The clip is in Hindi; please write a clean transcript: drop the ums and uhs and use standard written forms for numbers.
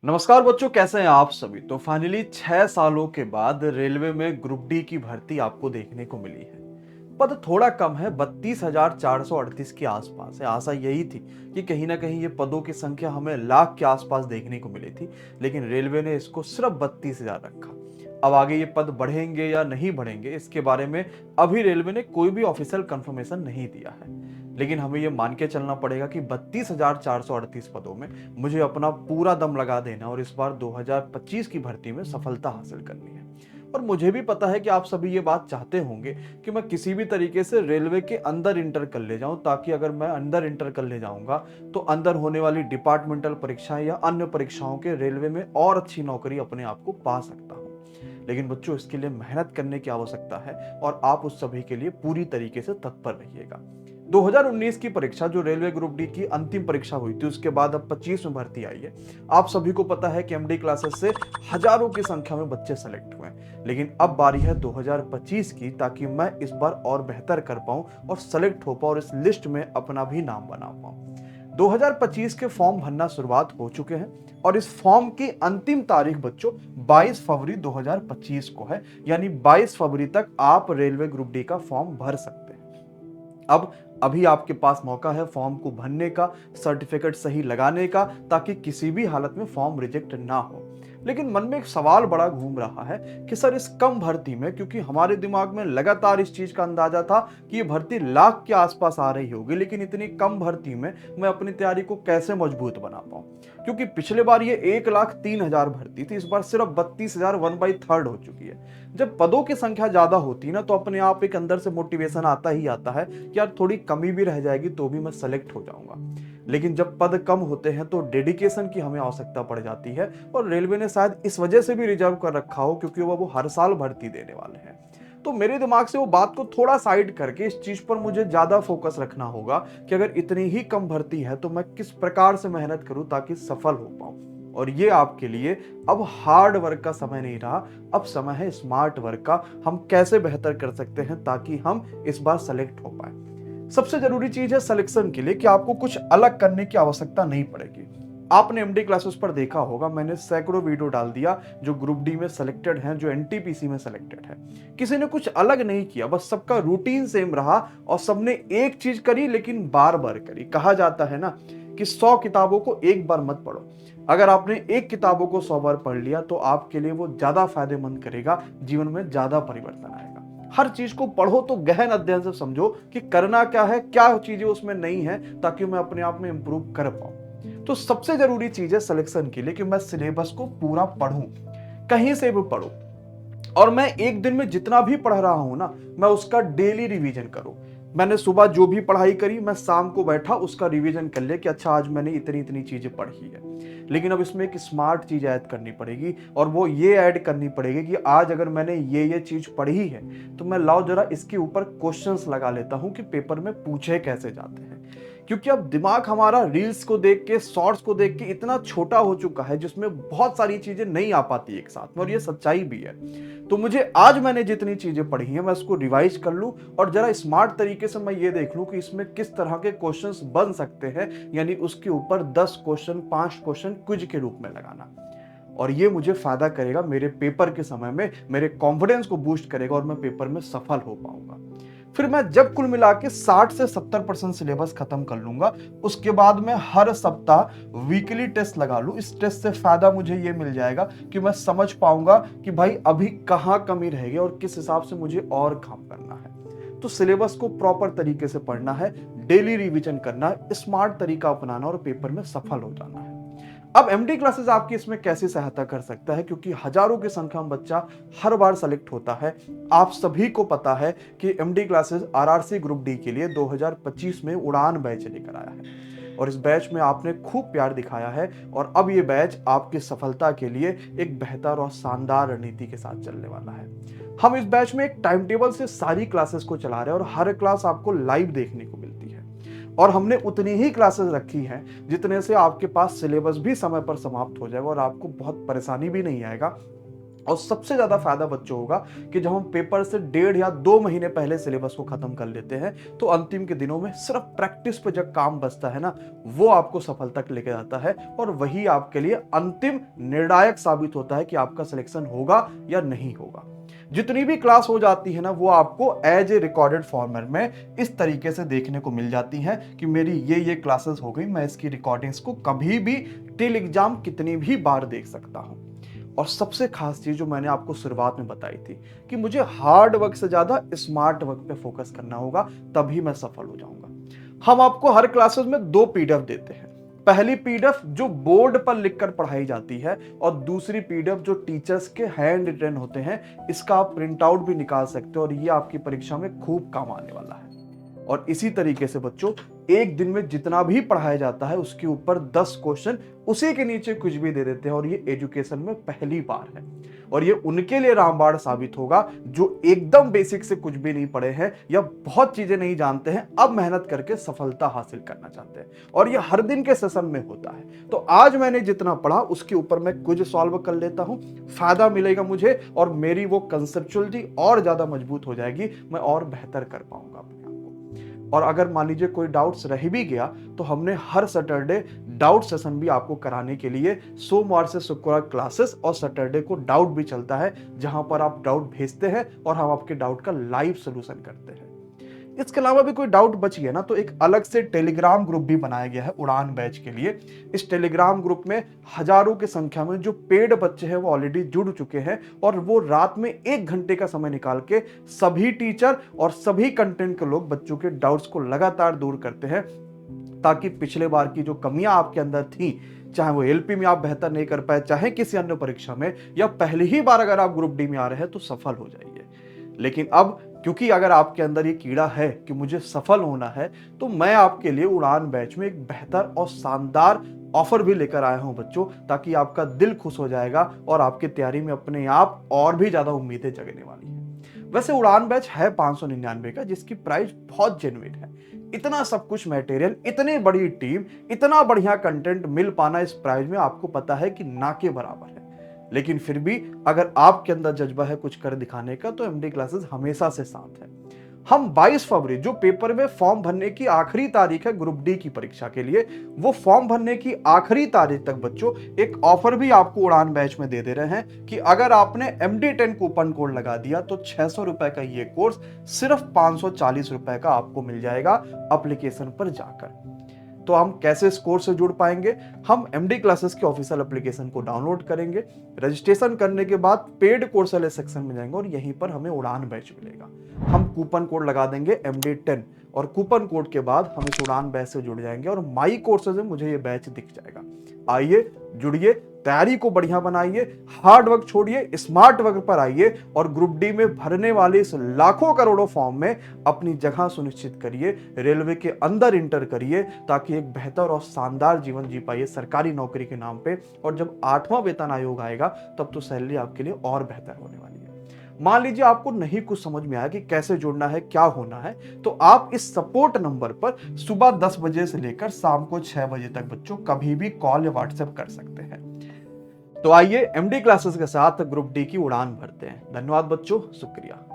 नमस्कार बच्चों, कैसे हैं आप सभी। तो फाइनली 6 सालों के बाद रेलवे में ग्रुप डी की भर्ती आपको देखने को मिली है। पद थोड़ा कम है, 32,438 के आसपास है। आशा यही थी कि कहीं ना कहीं ये पदों की संख्या हमें लाख के आसपास देखने को मिली थी, लेकिन रेलवे ने इसको सिर्फ 32,000 रखा। अब आगे ये पद बढ़ेंगे या नहीं बढ़ेंगे, इसके बारे में अभी रेलवे ने कोई भी ऑफिशियल कंफर्मेशन नहीं दिया है। लेकिन हमें ये मान के चलना पड़ेगा कि 32,438 पदों में मुझे अपना पूरा दम लगा देना और इस बार 2025 की भर्ती में सफलता हासिल करनी है। और मुझे भी पता है कि आप सभी ये बात चाहते होंगे कि मैं किसी भी तरीके से रेलवे के अंदर इंटर कर ले जाऊं, ताकि अगर मैं अंदर इंटर कर ले जाऊंगा तो अंदर होने वाली डिपार्टमेंटल परीक्षाएं या अन्य परीक्षाओं के रेलवे में और अच्छी नौकरी अपने आप को पा सकता हूं। लेकिन बच्चों, इसके लिए मेहनत करने की आवश्यकता है और आप उस सभी के लिए पूरी तरीके से तत्पर रहिएगा। 2019 की परीक्षा, जो रेलवे ग्रुप डी की अंतिम परीक्षा हुई थी, उसके बाद अब 25 में भर्ती आई है। आप सभी को पता है कि एमडी क्लासेस से हजारों की संख्या में बच्चे सेलेक्ट हुए हैं, लेकिन अब बारी है 2025 की, ताकि मैं इस बार और बेहतर कर पाऊं और सेलेक्ट हो पाऊं और इस लिस्ट में अपना भी नाम बना पाऊं। 2025 के फॉर्म भरना शुरुआत हो चुके हैं और इस फॉर्म की अंतिम तारीख बच्चों 22 फरवरी 2025 को है। यानी 22 फरवरी तक आप रेलवे ग्रुप डी का फॉर्म भर सकते हैं। अब अभी आपके पास मौका है फॉर्म को भरने का, सर्टिफिकेट सही लगाने का, ताकि किसी भी हालत में फॉर्म रिजेक्ट ना हो। लेकिन मन में एक सवाल बड़ा घूम रहा है कि सर, इस कम भर्ती में, क्योंकि हमारे दिमाग में लगातार इस चीज का अंदाजा था कि ये भर्ती लाख के आसपास आ रही होगी, लेकिन इतनी कम भर्ती में मैं अपनी तैयारी को कैसे मजबूत बना पाऊं। क्योंकि पिछले बार ये 1,03,000 भर्ती थी, इस बार सिर्फ 32,000 1/3 हो चुकी है। जब पदों की संख्या ज्यादा होती है ना, तो अपने आप एक अंदर से मोटिवेशन आता ही आता है कि यार थोड़ी कमी भी रह जाएगी तो भी मैं सेलेक्ट हो जाऊंगा। लेकिन जब पद कम होते हैं तो डेडिकेशन की हमें आवश्यकता पड़ जाती है, और रेलवे ने शायद इस वजह से भी रिजर्व कर रखा हो क्योंकि वो हर साल भर्ती देने वाले हैं। तो मेरे दिमाग से वो बात को थोड़ा साइड करके इस चीज पर मुझे ज्यादा फोकस रखना होगा कि अगर इतनी ही कम भर्ती है तो मैं किस प्रकार से मेहनत करूं ताकि सफल हो पाऊं। और ये आपके लिए अब हार्ड वर्क का समय नहीं रहा, अब समय है स्मार्ट वर्क का। हम कैसे बेहतर कर सकते हैं ताकि हम इस बार सेलेक्ट हो पाए। सबसे जरूरी चीज है सिलेक्शन के लिए कि आपको कुछ अलग करने की आवश्यकता नहीं पड़ेगी। आपने एमडी क्लासेस पर देखा होगा, मैंने सैकड़ों वीडियो डाल दिया जो ग्रुप डी में सिलेक्टेड हैं, जो एनटीपीसी में सिलेक्टेड है। किसी ने कुछ अलग नहीं किया, बस सबका रूटीन सेम रहा और सबने एक चीज करी, लेकिन बार बार करी। कहा जाता है ना कि 100 किताबों को एक बार मत पढ़ो। अगर आपने एक किताबों को 100 बार पढ़ लिया तो आपके लिए वो ज्यादा फायदेमंद करेगा, जीवन में ज्यादा परिवर्तन आएगा। हर चीज को पढ़ो तो गहन अध्ययन से समझो कि करना क्या है, क्या चीजें उसमें नहीं है, ताकि मैं अपने आप में इंप्रूव कर पाऊं। तो सबसे जरूरी चीज है सिलेक्शन के लिए कि मैं सिलेबस को पूरा पढूं, कहीं से भी पढूं, और मैं एक दिन में जितना भी पढ़ रहा हूं ना, मैं उसका डेली रिवीजन करूं। मैंने सुबह जो भी पढ़ाई करी, मैं शाम को बैठा उसका रिवीजन कर लिया कि अच्छा आज मैंने इतनी इतनी चीजें पढ़ी है। लेकिन अब इसमें एक स्मार्ट चीज ऐड करनी पड़ेगी, और वो ये ऐड करनी पड़ेगी कि आज अगर मैंने ये चीज पढ़ी है तो मैं लाओ जरा इसके ऊपर क्वेश्चंस लगा लेता हूं कि पेपर में पूछे कैसे जाते हैं। क्योंकि अब दिमाग हमारा रील्स को देख के, शॉर्ट्स को देख के इतना छोटा हो चुका है जिसमें बहुत सारी चीजें नहीं आ पाती एक साथ में, और ये सच्चाई भी है। तो मुझे आज मैंने जितनी चीजें पढ़ी हैं मैं उसको रिवाइज कर लूं और जरा स्मार्ट तरीके से मैं ये देख लूं कि इसमें किस तरह के क्वेश्चंस बन सकते हैं। यानी उसके ऊपर 10 क्वेश्चन, 5 क्वेश्चन क्विज के रूप में लगाना। और ये मुझे फायदा करेगा मेरे पेपर के समय में, मेरे कॉन्फिडेंस को बूस्ट करेगा और मैं पेपर में सफल हो पाऊंगा। फिर मैं जब कुल मिला के 60 से 70% सिलेबस खत्म कर लूंगा, उसके बाद मैं हर सप्ताह वीकली टेस्ट लगा लूं। इस टेस्ट से फायदा मुझे ये मिल जाएगा कि मैं समझ पाऊंगा कि भाई अभी कहाँ कमी रहेगी और किस हिसाब से मुझे और काम करना है। तो सिलेबस को प्रॉपर तरीके से पढ़ना है, डेली रिवीजन करना है, स्मार्ट तरीका अपनाना और पेपर में सफल हो जाना है। अब एमडी क्लासेस आपकी इसमें कैसे सहायता कर सकता है, क्योंकि हजारों की संख्या में बच्चा हर बार सेलेक्ट होता है। आप सभी को पता है कि MD classes RRC group D के लिए 2025 में उड़ान बैच लेकर आया है, और इस बैच में आपने खूब प्यार दिखाया है, और अब ये बैच आपकी सफलता के लिए एक बेहतर और शानदार रणनीति के साथ चलने वाला है। हम इस बैच में एक टाइम टेबल से सारी क्लासेस को चला रहे हैं, और हर क्लास आपको लाइव देखने को मिलती है, और हमने उतनी ही क्लासेस रखी हैं जितने से आपके पास सिलेबस भी समय पर समाप्त हो जाएगा और आपको बहुत परेशानी भी नहीं आएगा। और सबसे ज्यादा फायदा बच्चों होगा कि जब हम पेपर से 1.5 या 2 महीने पहले सिलेबस को खत्म कर लेते हैं तो अंतिम के दिनों में सिर्फ प्रैक्टिस पे जब काम बचता है ना, वो आपको सफलता लेके जाता है और वही आपके लिए अंतिम निर्णायक साबित होता है कि आपका सिलेक्शन होगा या नहीं होगा। जितनी भी क्लास हो जाती है ना, वो आपको एज ए रिकॉर्डेड फॉर्मेट में इस तरीके से देखने को मिल जाती है कि मेरी ये क्लासेस हो गई, मैं इसकी रिकॉर्डिंग्स को कभी भी टिल एग्जाम कितनी भी बार देख सकता हूं। और सबसे खास चीज जो मैंने आपको शुरुआत में बताई थी कि मुझे हार्ड वर्क से ज्यादा स्मार्ट वर्क पे फोकस करना होगा, तभी मैं सफल हो जाऊंगा। हम आपको हर क्लासेस में 2 पीडीएफ देते हैं। पहली पीडीएफ जो बोर्ड पर लिखकर पढ़ाई जाती है और दूसरी पीडीएफ जो टीचर्स के हैंड रिटन होते हैं। इसका आप प्रिंट आउट भी निकाल सकते हो और ये आपकी परीक्षा में खूब काम आने वाला है। और इसी तरीके से बच्चों, एक दिन में जितना भी पढ़ाया जाता है उसके ऊपर 10 क्वेश्चन उसी के नीचे कुछ भी दे देते हैं और ये एजुकेशन में पहली बार है। और ये उनके लिए रामबाण साबित होगा जो एकदम बेसिक से कुछ भी नहीं पढ़े हैं या बहुत चीजें नहीं जानते हैं, अब मेहनत करके सफलता हासिल करना चाहते हैं। और ये हर दिन के सेशन में होता है। तो आज मैंने जितना पढ़ा उसके ऊपर मैं कुछ सॉल्व कर लेता हूं, फायदा मिलेगा मुझे और मेरी वो कंसेप्चुअलिटी और ज्यादा मजबूत हो जाएगी, मैं और बेहतर कर पाऊंगा अपने आप को। और अगर मान लीजिए कोई डाउट्स रह भी गया तो हमने हर सैटरडे डाउट सेशन भी आपको कराने के लिए सोमवार से शुक्रवार क्लासेस और सैटरडे को डाउट भी चलता है, जहां पर आप डाउट भेजते हैं और हम आपके डाउट का लाइव सोल्यूशन करते हैं। इसके अलावा भी कोई डाउट बच गया ना, तो एक अलग से टेलीग्राम ग्रुप भी बनाया गया है उड़ान बैच के लिए। इस टेलीग्राम ग्रुप में हजारों की संख्या में जो पेड बच्चे हैं वो ऑलरेडी जुड़ चुके हैं और वो रात में 1 घंटे का समय निकाल के सभी टीचर और सभी कंटेंट के लोग बच्चों के डाउट्स को लगातार दूर करते हैं, ताकि पिछले बार की जो कमियां आपके अंदर थी, चाहे वो एलपी में आप बेहतर नहीं कर पाए, चाहे किसी अन्य परीक्षा में, या पहली ही बार अगर आप ग्रुप डी में आ रहे हैं तो सफल हो जाइए। लेकिन अब क्योंकि अगर आपके अंदर ये कीड़ा है कि मुझे सफल होना है, तो मैं आपके लिए उड़ान बैच में एक बेहतर और शानदार ऑफर भी लेकर आया हूं बच्चों, ताकि आपका दिल खुश हो जाएगा और आपकी तैयारी में अपने आप और भी ज्यादा उम्मीदें जगने वाली है। वैसे उड़ान बैच है 599 का, जिसकी प्राइस बहुत जेन्युइन है। इतना सब कुछ मटेरियल, इतनी बड़ी टीम, इतना बढ़िया कंटेंट मिल पाना इस प्राइस में आपको पता है कि ना के बराबर है। लेकिन फिर भी अगर आपके अंदर जज्बा है कुछ कर दिखाने का, तो एमडी क्लासेस हमेशा से साथ है। हम 22 फरवरी, जो पेपर में फॉर्म भरने की आखिरी तारीख है ग्रुप डी की परीक्षा के लिए, वो फॉर्म भरने की आखिरी तारीख तक बच्चों एक ऑफर भी आपको उड़ान बैच में दे रहे हैं कि अगर आपने MD10 कूपन कोड लगा दिया तो 600 रुपए का ये कोर्स सिर्फ 540 रुपए का आपको मिल जाएगा एप्लीकेशन पर जाकर। तो हम कैसे इस कोर्स से जुड़ पाएंगे? हम एमडी क्लासेस के ऑफिशियल एप्लीकेशन को डाउनलोड करेंगे, रजिस्ट्रेशन करने के बाद पेड कोर्स वाले सेक्शन में जाएंगे और यहीं पर हमें उड़ान बैच मिलेगा। हम कूपन कोड लगा देंगे MD10 और कूपन कोड के बाद हम इस उड़ान बैच से जुड़ जाएंगे और माई कोर्सेज में मुझे ये बैच दिख जाएगा। आइए, जुड़िए, तैयारी को बढ़िया बनाइए, हार्ड वर्क छोड़िए, स्मार्ट वर्क पर आइए और ग्रुप डी में भरने वाले इस लाखों करोड़ों फॉर्म में अपनी जगह सुनिश्चित करिए, रेलवे के अंदर इंटर करिए, ताकि एक बेहतर और शानदार जीवन जी पाइए सरकारी नौकरी के नाम पे। और जब 8वां वेतन आयोग आएगा तब तो सैलरी आपके लिए और बेहतर होने वाली है। मान लीजिए आपको नहीं कुछ समझ में आया कि कैसे जुड़ना है, क्या होना है, तो आप इस सपोर्ट नंबर पर सुबह 10 बजे से लेकर शाम को 6 बजे तक बच्चों कभी भी कॉल या व्हाट्सएप कर सकते हैं। तो आइए एमडी क्लासेस के साथ ग्रुप डी की उड़ान भरते हैं। धन्यवाद बच्चों, शुक्रिया।